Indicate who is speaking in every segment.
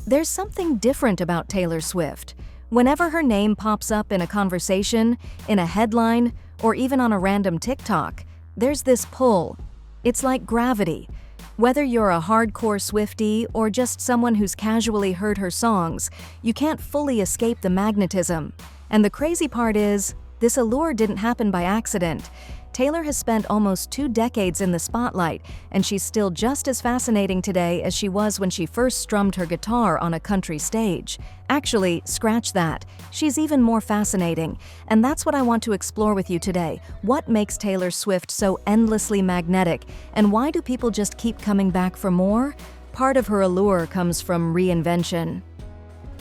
Speaker 1: There's something different about Taylor Swift. Whenever her name pops up in a conversation, in a headline, or even on a random TikTok, there's this pull. It's like gravity. Whether you're a hardcore Swiftie or just someone who's casually heard her songs, you can't fully escape the magnetism. And the crazy part is, this allure didn't happen by accident. Taylor has spent almost 2 decades in the spotlight, and she's still just as fascinating today as she was when she first strummed her guitar on a country stage. Actually, scratch that. She's even more fascinating, and that's what I want to explore with you today. What makes Taylor Swift so endlessly magnetic, and why do people just keep coming back for more? Part of her allure comes from reinvention.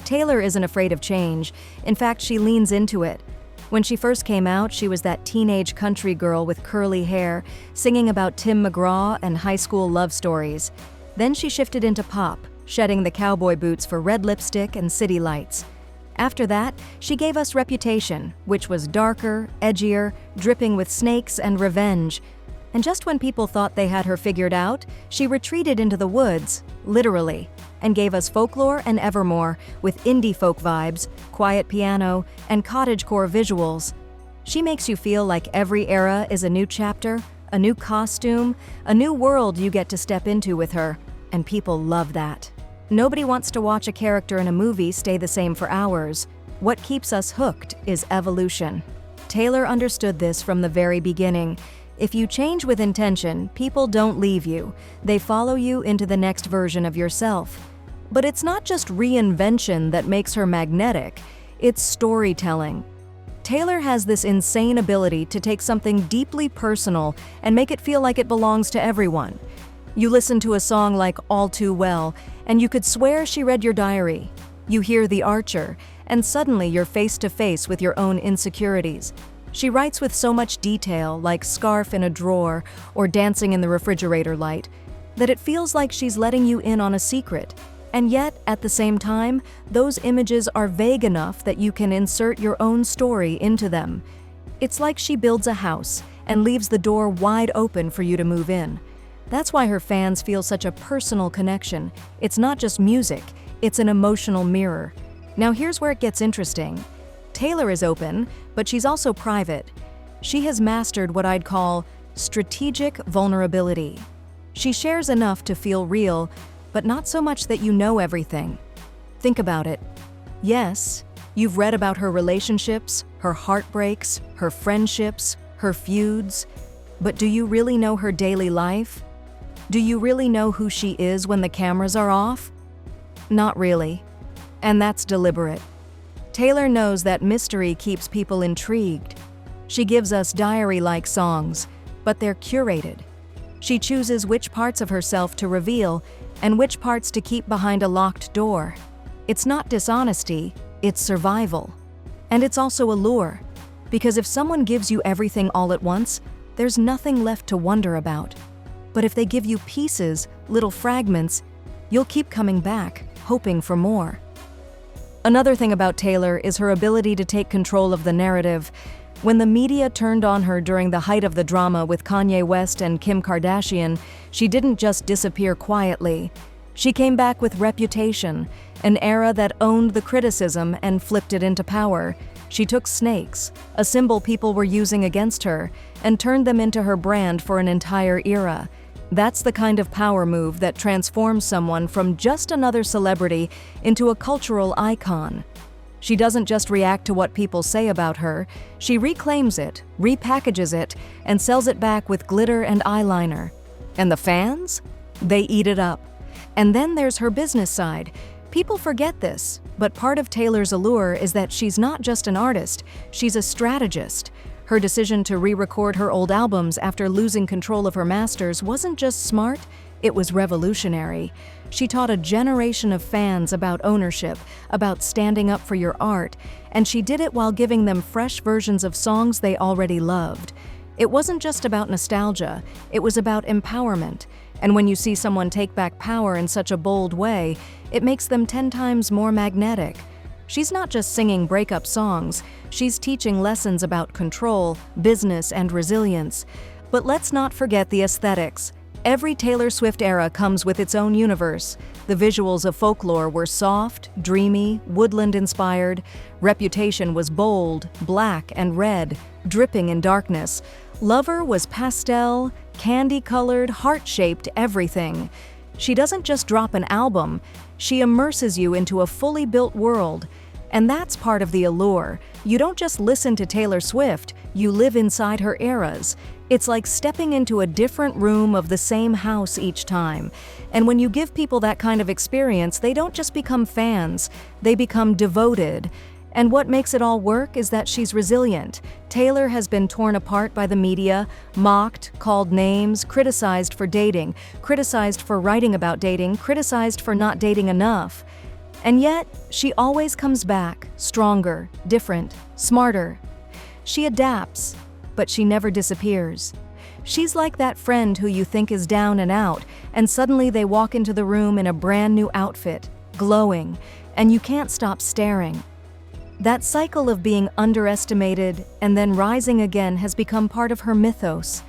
Speaker 1: Taylor isn't afraid of change. In fact, she leans into it. When she first came out, she was that teenage country girl with curly hair, singing about Tim McGraw and high school love stories. Then she shifted into pop, shedding the cowboy boots for red lipstick and city lights. After that, she gave us Reputation, which was darker, edgier, dripping with snakes and revenge. And just when people thought they had her figured out, she retreated into the woods, literally, and gave us Folklore and Evermore with indie folk vibes, quiet piano, and cottagecore visuals. She makes you feel like every era is a new chapter, a new costume, a new world you get to step into with her, and people love that. Nobody wants to watch a character in a movie stay the same for hours. What keeps us hooked is evolution. Taylor understood this from the very beginning. If you change with intention, people don't leave you. They follow you into the next version of yourself. But it's not just reinvention that makes her magnetic, it's storytelling. Taylor has this insane ability to take something deeply personal and make it feel like it belongs to everyone. You listen to a song like All Too Well, and you could swear she read your diary. You hear The Archer, and suddenly you're face to face with your own insecurities. She writes with so much detail, like scarf in a drawer or dancing in the refrigerator light, that it feels like she's letting you in on a secret. And yet, at the same time, those images are vague enough that you can insert your own story into them. It's like she builds a house and leaves the door wide open for you to move in. That's why her fans feel such a personal connection. It's not just music, it's an emotional mirror. Now here's where it gets interesting. Taylor is open, but she's also private. She has mastered what I'd call strategic vulnerability. She shares enough to feel real, but not so much that you know everything. Think about it. Yes, you've read about her relationships, her heartbreaks, her friendships, her feuds, but do you really know her daily life? Do you really know who she is when the cameras are off? Not really. And that's deliberate. Taylor knows that mystery keeps people intrigued. She gives us diary-like songs, but they're curated. She chooses which parts of herself to reveal and which parts to keep behind a locked door. It's not dishonesty, it's survival. And it's also allure, because if someone gives you everything all at once, there's nothing left to wonder about. But if they give you pieces, little fragments, you'll keep coming back, hoping for more. Another thing about Taylor is her ability to take control of the narrative. When the media turned on her during the height of the drama with Kanye West and Kim Kardashian, she didn't just disappear quietly. She came back with Reputation, an era that owned the criticism and flipped it into power. She took snakes, a symbol people were using against her, and turned them into her brand for an entire era. That's the kind of power move that transforms someone from just another celebrity into a cultural icon. She doesn't just react to what people say about her, she reclaims it, repackages it, and sells it back with glitter and eyeliner. And the fans? They eat it up. And then there's her business side. People forget this, but part of Taylor's allure is that she's not just an artist, she's a strategist. Her decision to re-record her old albums after losing control of her masters wasn't just smart, it was revolutionary. She taught a generation of fans about ownership, about standing up for your art, and she did it while giving them fresh versions of songs they already loved. It wasn't just about nostalgia, it was about empowerment. And when you see someone take back power in such a bold way, it makes them 10 times more magnetic. She's not just singing breakup songs, she's teaching lessons about control, business, and resilience. But let's not forget the aesthetics. Every Taylor Swift era comes with its own universe. The visuals of Folklore were soft, dreamy, woodland-inspired. Reputation was bold, black and red, dripping in darkness. Lover was pastel, candy-colored, heart-shaped everything. She doesn't just drop an album, she immerses you into a fully built world. And that's part of the allure. You don't just listen to Taylor Swift, you live inside her eras. It's like stepping into a different room of the same house each time. And when you give people that kind of experience, they don't just become fans, they become devoted. And what makes it all work is that she's resilient. Taylor has been torn apart by the media, mocked, called names, criticized for dating, criticized for writing about dating, criticized for not dating enough. And yet, she always comes back, stronger, different, smarter. She adapts, but she never disappears. She's like that friend who you think is down and out, and suddenly they walk into the room in a brand new outfit, glowing, and you can't stop staring. That cycle of being underestimated and then rising again has become part of her mythos,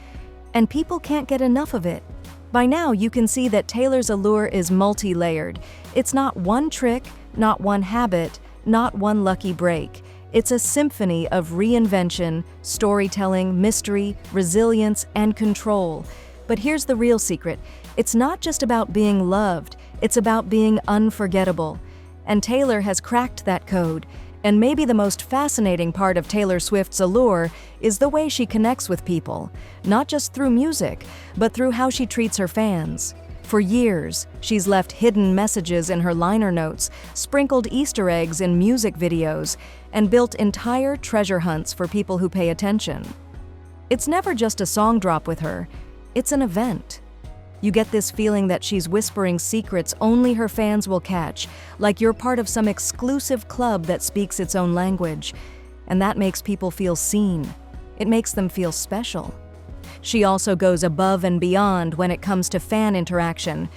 Speaker 1: and people can't get enough of it. By now, you can see that Taylor's allure is multi-layered. It's not one trick, not one habit, not one lucky break. It's a symphony of reinvention, storytelling, mystery, resilience, and control. But here's the real secret. It's not just about being loved, it's about being unforgettable. And Taylor has cracked that code. And maybe the most fascinating part of Taylor Swift's allure is the way she connects with people, not just through music, but through how she treats her fans. For years, she's left hidden messages in her liner notes, sprinkled Easter eggs in music videos, and built entire treasure hunts for people who pay attention. It's never just a song drop with her, it's an event. You get this feeling that she's whispering secrets only her fans will catch, like you're part of some exclusive club that speaks its own language. And that makes people feel seen. It makes them feel special. She also goes above and beyond when it comes to fan interaction.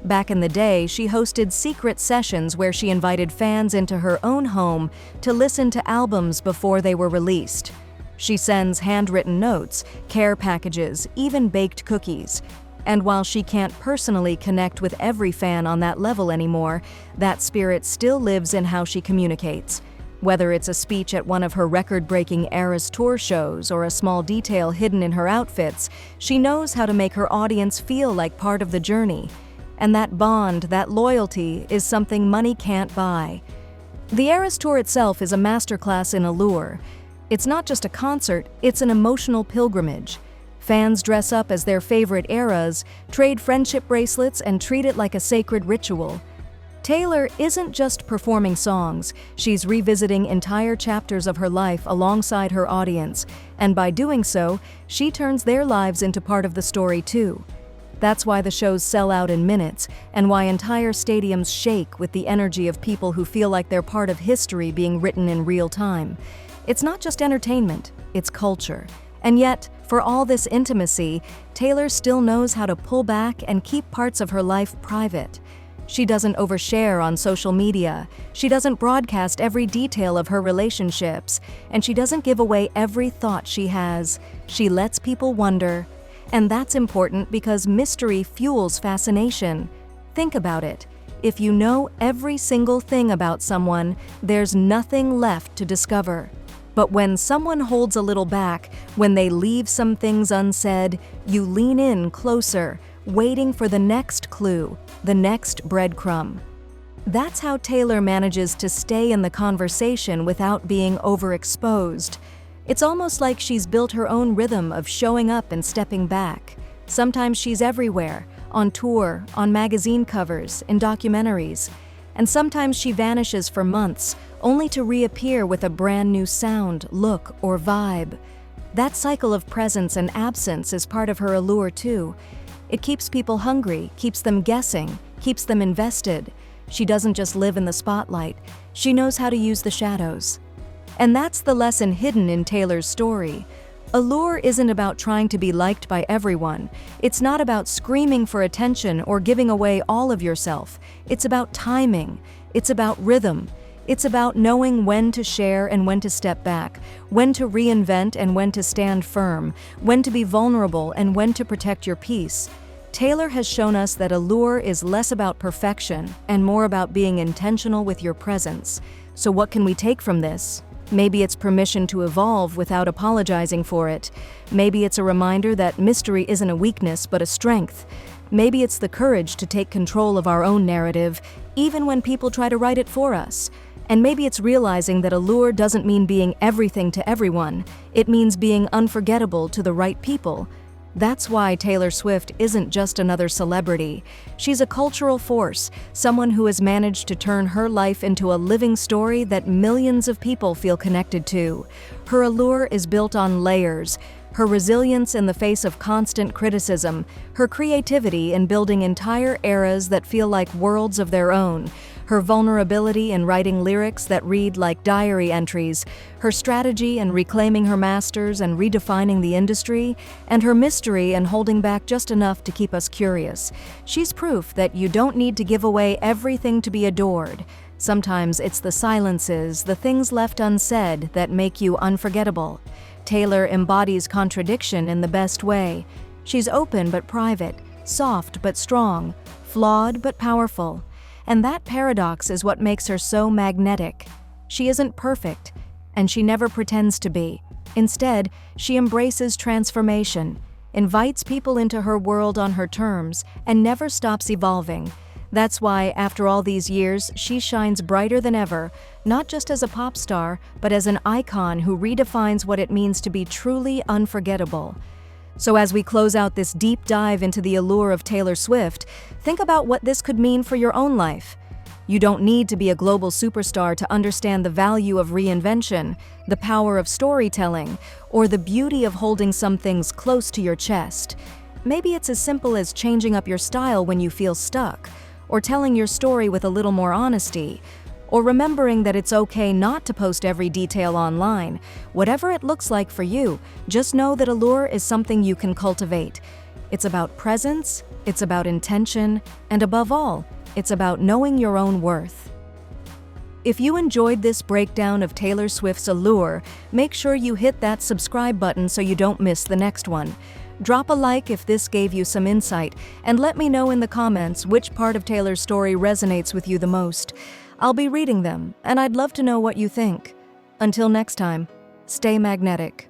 Speaker 1: Back in the day, she hosted secret sessions where she invited fans into her own home to listen to albums before they were released. She sends handwritten notes, care packages, even baked cookies. And while she can't personally connect with every fan on that level anymore, that spirit still lives in how she communicates. Whether it's a speech at one of her record-breaking Eras Tour shows or a small detail hidden in her outfits, she knows how to make her audience feel like part of the journey. And that bond, that loyalty, is something money can't buy. The Eras Tour itself is a masterclass in allure. It's not just a concert, it's an emotional pilgrimage. Fans dress up as their favorite eras, trade friendship bracelets, and treat it like a sacred ritual. Taylor isn't just performing songs, she's revisiting entire chapters of her life alongside her audience, and by doing so, she turns their lives into part of the story too. That's why the shows sell out in minutes, and why entire stadiums shake with the energy of people who feel like they're part of history being written in real time. It's not just entertainment, it's culture. And yet, for all this intimacy, Taylor still knows how to pull back and keep parts of her life private. She doesn't overshare on social media, she doesn't broadcast every detail of her relationships, and she doesn't give away every thought she has. She lets people wonder. And that's important because mystery fuels fascination. Think about it. If you know every single thing about someone, there's nothing left to discover. But when someone holds a little back, when they leave some things unsaid, you lean in closer, waiting for the next clue, the next breadcrumb. That's how Taylor manages to stay in the conversation without being overexposed. It's almost like she's built her own rhythm of showing up and stepping back. Sometimes she's everywhere, on tour, on magazine covers, in documentaries. And sometimes she vanishes for months, only to reappear with a brand new sound, look, or vibe. That cycle of presence and absence is part of her allure too. It keeps people hungry, keeps them guessing, keeps them invested. She doesn't just live in the spotlight, she knows how to use the shadows. And that's the lesson hidden in Taylor's story. Allure isn't about trying to be liked by everyone. It's not about screaming for attention or giving away all of yourself. It's about timing. It's about rhythm. It's about knowing when to share and when to step back, when to reinvent and when to stand firm, when to be vulnerable and when to protect your peace. Taylor has shown us that Allure is less about perfection and more about being intentional with your presence. So what can we take from this? Maybe it's permission to evolve without apologizing for it. Maybe it's a reminder that mystery isn't a weakness but a strength. Maybe it's the courage to take control of our own narrative, even when people try to write it for us. And maybe it's realizing that Allure doesn't mean being everything to everyone. It means being unforgettable to the right people. That's why Taylor Swift isn't just another celebrity. She's a cultural force, someone who has managed to turn her life into a living story that millions of people feel connected to. Her allure is built on layers. Her resilience in the face of constant criticism, her creativity in building entire eras that feel like worlds of their own, her vulnerability in writing lyrics that read like diary entries, her strategy in reclaiming her masters and redefining the industry, and her mystery in holding back just enough to keep us curious. She's proof that you don't need to give away everything to be adored. Sometimes it's the silences, the things left unsaid, that make you unforgettable. Taylor embodies contradiction in the best way. She's open but private, soft but strong, flawed but powerful. And that paradox is what makes her so magnetic. She isn't perfect, and she never pretends to be. Instead, she embraces transformation, invites people into her world on her terms, and never stops evolving. That's why, after all these years, she shines brighter than ever, not just as a pop star, but as an icon who redefines what it means to be truly unforgettable. So as we close out this deep dive into the allure of Taylor Swift, think about what this could mean for your own life. You don't need to be a global superstar to understand the value of reinvention, the power of storytelling, or the beauty of holding some things close to your chest. Maybe it's as simple as changing up your style when you feel stuck, or telling your story with a little more honesty, or remembering that it's okay not to post every detail online. Whatever it looks like for you, just know that Allure is something you can cultivate. It's about presence, it's about intention, and above all, it's about knowing your own worth. If you enjoyed this breakdown of Taylor Swift's Allure, make sure you hit that subscribe button so you don't miss the next one. Drop a like if this gave you some insight, and let me know in the comments which part of Taylor's story resonates with you the most. I'll be reading them, and I'd love to know what you think. Until next time, stay magnetic.